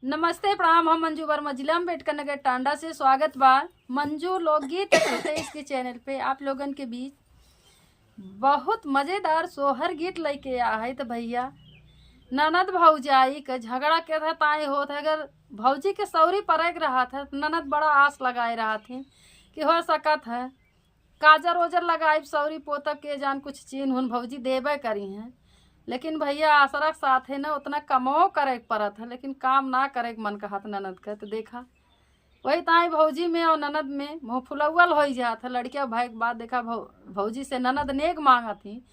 नमस्ते प्रणाम। हम मंजू वर्मा जिला अम्बेडकर नगर टांडा से स्वागत बा मंजू लोकगीत एक्सरसाइज के चैनल पे। आप लोगन के बीच बहुत मजेदार सोहर गीत लेके आ है। तो भैया ननद भौजाई का झगड़ा के था ताए होत है। अगर भौजी के सौरी परक रहा था ननद बड़ा आस लगाए रहा थे कि हो सकत है काजर ओजर लगाए सौरी पोतक के जान कुछ चीन हुन भौजी देबे करी हैं। लेकिन भैया आसरा के साथ है ना उतना कमाओ करे पड़त है, लेकिन काम ना करे मन कहत ननद के। तो देखा वही ताई भौजी में और ननद में मुँह फुलौल हो जात है। लड़किया भाई के बाद देखा भौजी से ननद नेक मांगा थी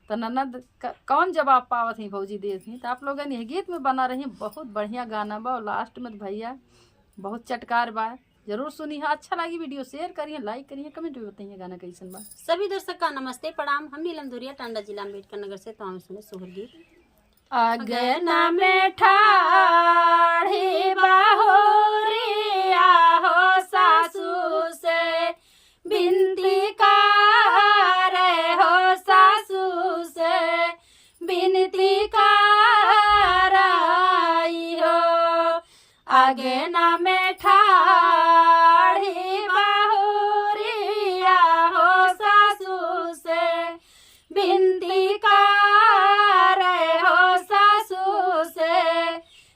तो ननद कौन जवाब पावत थी भौजी दे थी। तो आप लोगन ये गीत में बना रही बहुत बढ़िया गाना बा और लास्ट में भैया बहुत चटकार बा। जरूर सुनी है, अच्छा लगी वीडियो शेयर करिए, लाइक करिए, कमेंट में बताइए गाना कैसन बा। सभी दर्शक का नमस्ते प्रणाम। हम नीलम दुरिया टांडा जिला अम्बेडकर नगर से। तो हम सुने सोहर गीत। अगना में ठाढ़ी बाहोरिया हो सासू से बिनती करे हो सासू से बिनती कराई हो। अगना में ठाढ़ी बाहोरिया हो सासू से बिनती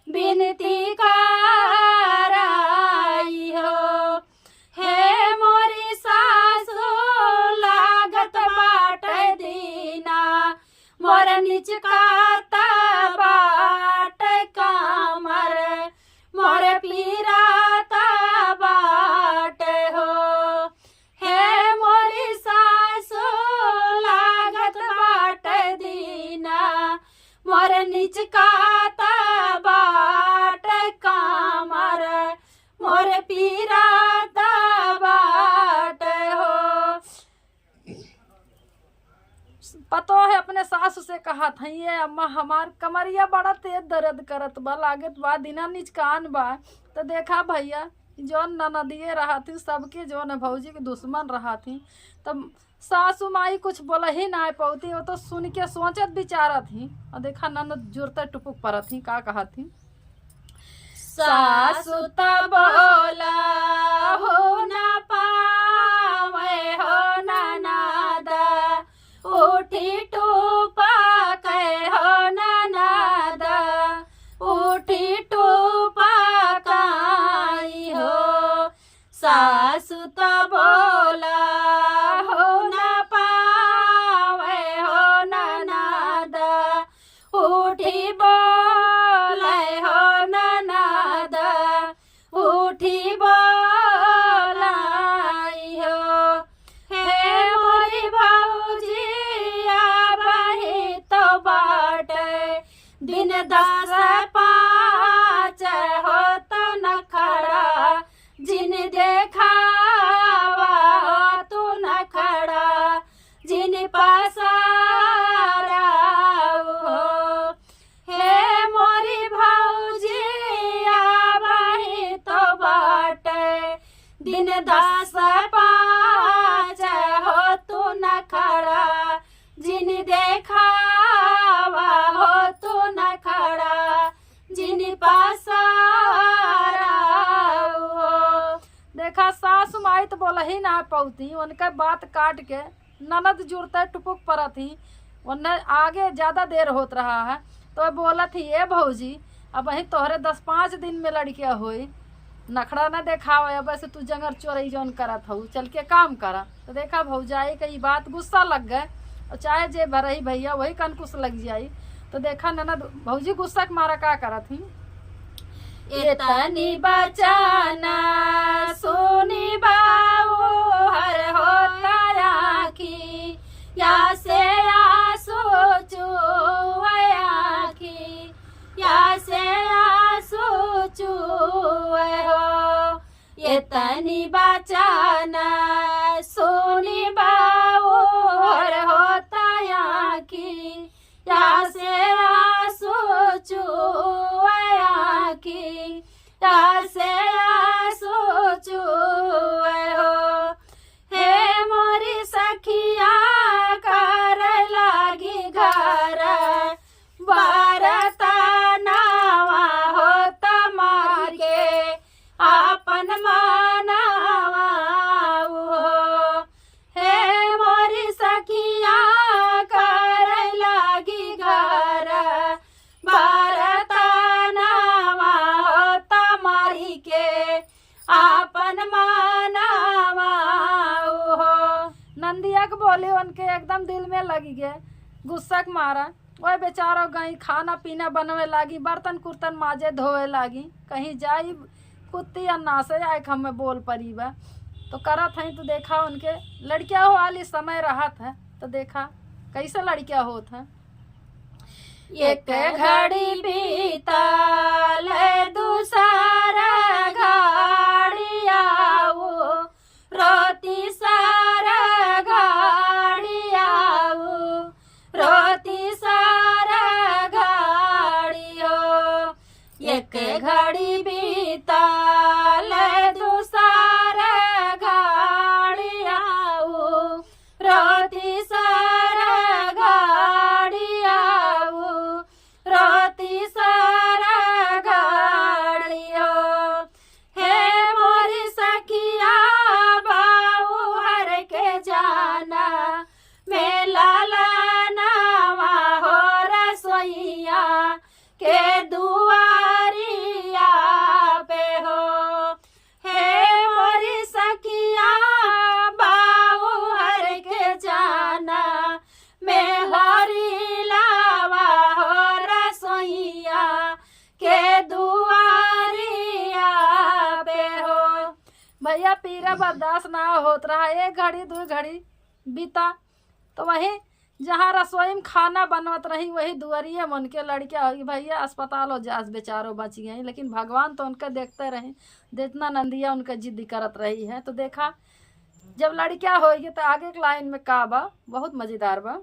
बिनती कराई हो। हे मोरी सासु लागत बाट दीना मोर निचकाता बाट कामर मोर पीराता बाट हो। हे मोरी सासु लागत बाट दीना मोर निचकाता बाट कामर मोर पीराता बाट हो। पतो है अपने सासु से कहा था ये अम्मा हमार कमरिया बड़ा तेज दर्द करत बा लागत बा दिना निचकान बा। तो देखा भैया जौन ननदिए रहा थी सबके जौन भौजी के दुश्मन रहा थी। तब सासू माई कुछ बोला ही ना पौती वो तो सुन के सोचत बिचारा थी। और देखा ननद जुरते टुपुक पड़ा थी का कहा थी। सासू तो बोला हो ना पावे हो ननदा उठी टूपा के हो ननदा उठी टूपा काई हो। सासू तो बोला हो ना पावे हो ननदा उठी बोले हो ननदा उठी बोलाई हो। हे मोरी भौजिया बही तो बाटे दिन 10-5 हो तो न खड़ा जिन देखावा हो तू न खड़ा जिन पसारा हो। हे मोरी भौजिया बही तो बाटे दिन 10-5 हो तू न खड़ा जिन देखावा हो तू न खड़ा जिन पसारा हो। देखा सासु माई तो बोला ही ना पौती उनका बात काट के ननद जुड़ते टुपुक पड़ा थी। उन्हें आगे ज्यादा देर होत रहा है तो बोला थी ये भौजी अब वही तोहरे 10-5 दिन में लड़किया हुई नखड़ा न देखाओ अब ऐसे तू जंगर चोरई जौन करत हूँ चल के काम करा। तो देखा भौजाई का ये बात गुस्सा लग गए और चाहे जे भरही भैया वही कंकुश लग जाई। तो देखा ननद भौजी गुस्सा के मारा का करा थी। इतनी बचाना सोनी बाऊ हर होता आखी या से आसो आखी या से आसो चुए हो। इतनी बचाना सोनी बाऊ हर होता आखी या से आसो आखी या से आसो हो। हे मोरी सखिया कर लागी घर बारता नावा हो तमार बोली उनके एकदम दिल में लगी गए गुस्सा के मारा। वह बेचारा गई खाना पीना बनवे लागी, बर्तन कुर्तन माजे धोए लागी, कहीं जाई कुत्ती अन्ना से आए हमें बोल परी बा तो करत है। तो देखा उनके लड़किया हो वाली समय रहा था तो देखा कैसे लड़किया होत है। एक घड़ी बीतल दूसरा घड़ी आओ, रोती सारा घड़ी आओ, रोती सारा घड़ी हो। एक घड़ी बीतल दूसरा घड़ी आओ, रोती सारा घड़ी आओ, रोती सारा घड़ी हो। हे मोरी सखिया बाऊ हर के जाना, मेला लानावा हो रसोइया के दुआरिया पे हो। हे मोरी सखिया बाऊ हर के जाना, मैं हरी लावा हो रसोइया के दुआरिया पे हो। भैया पीरा बर्दाश्त ना होत रहा। एक घड़ी दो घड़ी बीता तो वही जहाँ रसोई में खाना बनवत रही वही दुआरिया मन के लड़किया होगी भैया अस्पताल हो जास बेचारो बच गए। लेकिन भगवान तो उनका देखते रहे, जितना नंदिया उनका जिद्दी करत रही है। तो देखा जब लड़किया होगी तो आगे के लाइन में का बा बहुत मजेदार बा।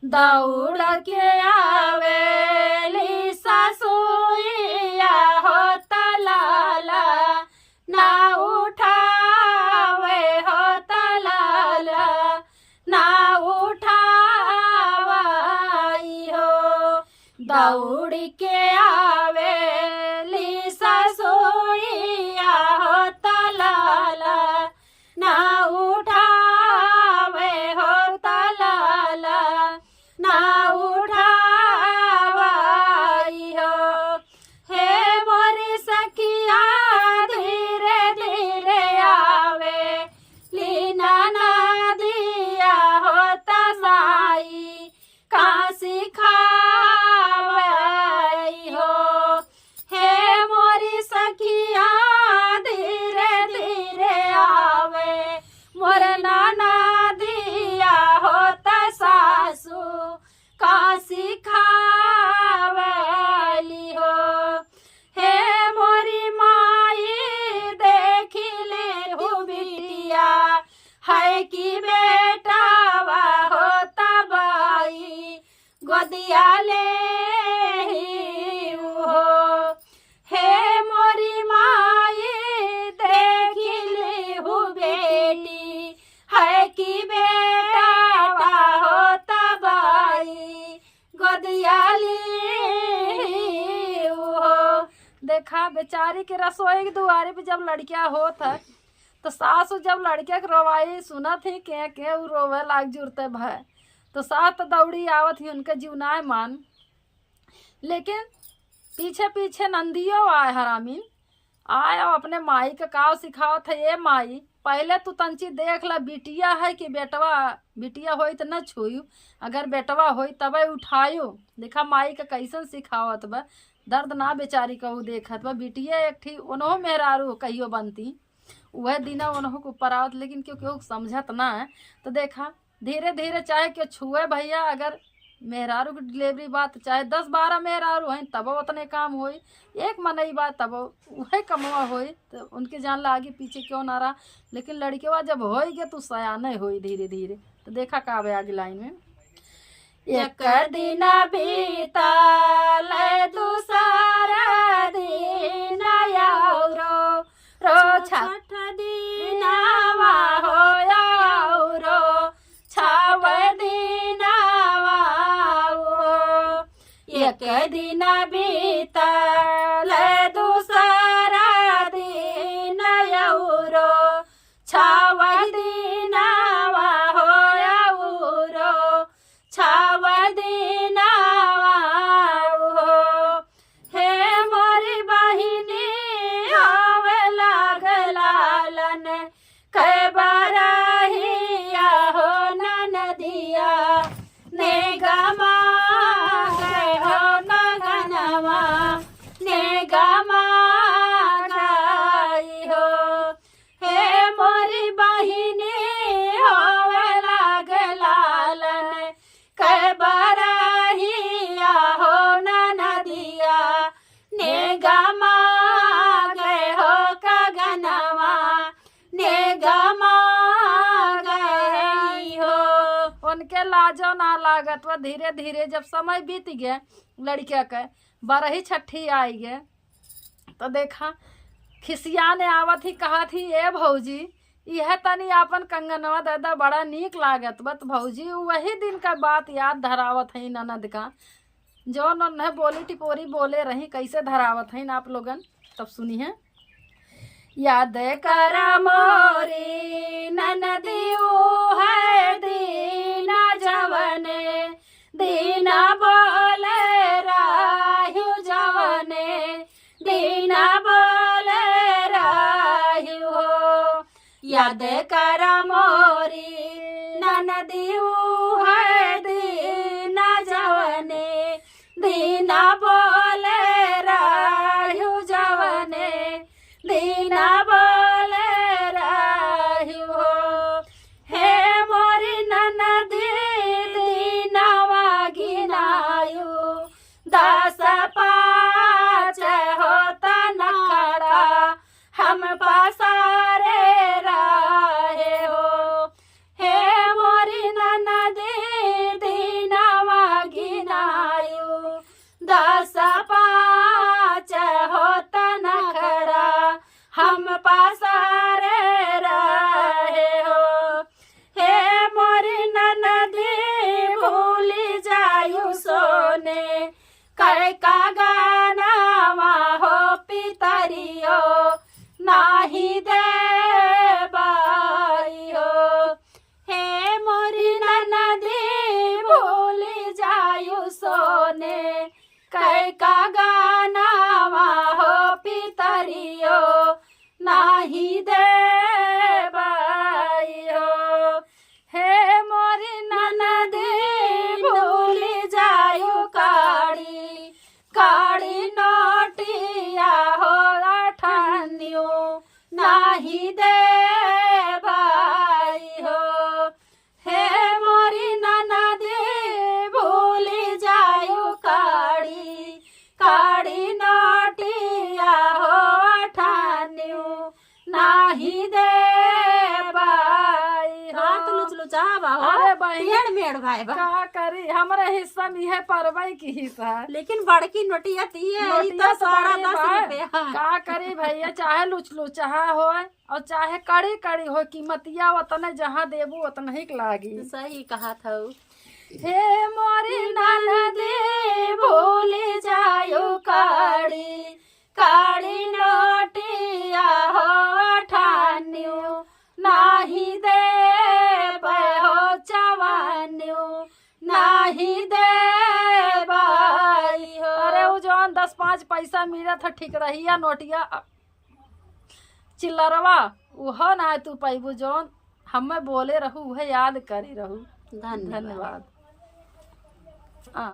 दौड़ के आवेली सासुइया हो तलाला, ना उठावे हो तलाला, ना उठावाई हो। दौड़ के आवेली सासुइया हो तलाला, ना उठावे हो तलाला, ना उठावाई हो। हे मोरी सखिया धीरे धीरे आवे लीना नदिया हो तसाई काशी खावाई हो। हे मोरी सखिया धीरे धीरे आवे मोर नाना दिया होता सासू काशी खावली हो। हे मोरी माई देखी ले हु बिटिया है कि बेटावा होता बाई गोदिया ले ही हो। हे मोरी माई देखी ले हु बेटी है कि बेटावा होता बाई गोदिया ले ही हो। देखा बेचारी के रसोई के दुआरे पे जब लड़किया होत है तो सासू जब लड़के के रोवाई सुना थी के उ रोवे लाग जुड़ते भय तो सास तो दौड़ी आवत ही उनके जीवनाए मान। लेकिन पीछे पीछे नंदियो आए हरामीन आए और अपने माई का काव सिखावत है। ये माई पहले तू तंची देख ला बिटिया है कि बेटवा, बिटिया होई तो न छुयू, अगर बेटवा होई तब उठायो। देखा माई का कैसन सिखावत बा, दर्द ना बेचारी कहू देखत बा। बिटिया एक ठीक उन्हों मेहरारू कहियो बनती वह दिना उन्हों को ऊपर आवत, लेकिन क्यों क्यों समझत ना है। तो देखा धीरे धीरे चाहे क्यों छुए भैया, अगर मेहरारू की डिलीवरी बात चाहे 10-12 मेहरारू हैं तब उतने काम होई, एक मनई बात तब वही कमवा होई। तो उनके जान ला आगे पीछे क्यों ना रहा। लेकिन लड़केवा जब होई तो सयाने होई धीरे धीरे। तो देखा का आगे लाइन में एक दिन बीतल दूसरा दिन आउरो रो छठ दिनवा हो रो छाव दिनवा हो। एक दिन बीतल दूसरा दिन आउरो छाव दिनवा हो रो छाव दिनवा हो। हे मोरी बहिनी होवे लागलालन कै बरहिया हो लागत बा। धीरे धीरे जब समय बीत गया लड़किया के 12ही छठी आई गए तो देखा खिसियाने आवत ही कहा थी ए भौजी यह तनी आपन कंगनवा दादा बड़ा नीक लागत बत। भौजी वही दिन का बात याद धरावत है ननद का, जो न बोली टिपोरी बोले रही कैसे धरावत है आप लोगन तब सुनी है। याद कर मोरी ननदियो है दीना जवने दीना बोले राहु जवने दीना बोले राहु हो। याद कर मोरी ननदियो है दीना जवने दीना बोले राहु जवने दीना बोले राहु हो। हे मोरी ननदी दीनावा गिनायु 10 5 होता नखड़ा हम पसारे रहे हो। हे मोरी ननदी दीनावा गिनायु 10 5 होता नखड़ा हम पसारे रहे हो। हे मोरी ननदी भूली जायु सोने कै का गाना हो पितरियो नाही दे बाइयो। हे मोरी ननदी भूली जायु सोने कै का गाना हो पितरियो नाही दे बाइयो। हे मोरी ननदी भूली जायु काड़ी काड़ी नोटिया हो अठानियो नाही दे बाई हो। हे मोरी ननदी भूली जायु काड़ी काड़ी नोटिया हो अठानियो नाही दे बाई हो। हाथ लुचलुचा बाहो अरे बहिन पेड़ मेड़ भाई बा का करी हमरे हिस्सा में है परवई की हिस्सा लेकिन बड़की नोटिया ती है ई नोटिया तो सारा बड़ी 10 बा। रुपया। का करी भैया चाहे लुचलू चाह हो और चाहे कड़ी कड़ी हो कीमतिया उतने जहाँ देबू उतना ही लागी। सही कहा था। हे मोरी ननदी भूली जायु काड़ी काड़ी नोटिया हो अठानियो नाही दे हो चवानियो नाही दे बाई हो। अरे वो जौन 10 5 पैसा मिला था ठीक रहिया नोटिया चिल्लरवा उहो ना तू पैबू जौन हमें बोले रहू वह याद करी रहू। धन्यवाद। धन्यवाद। हाँ।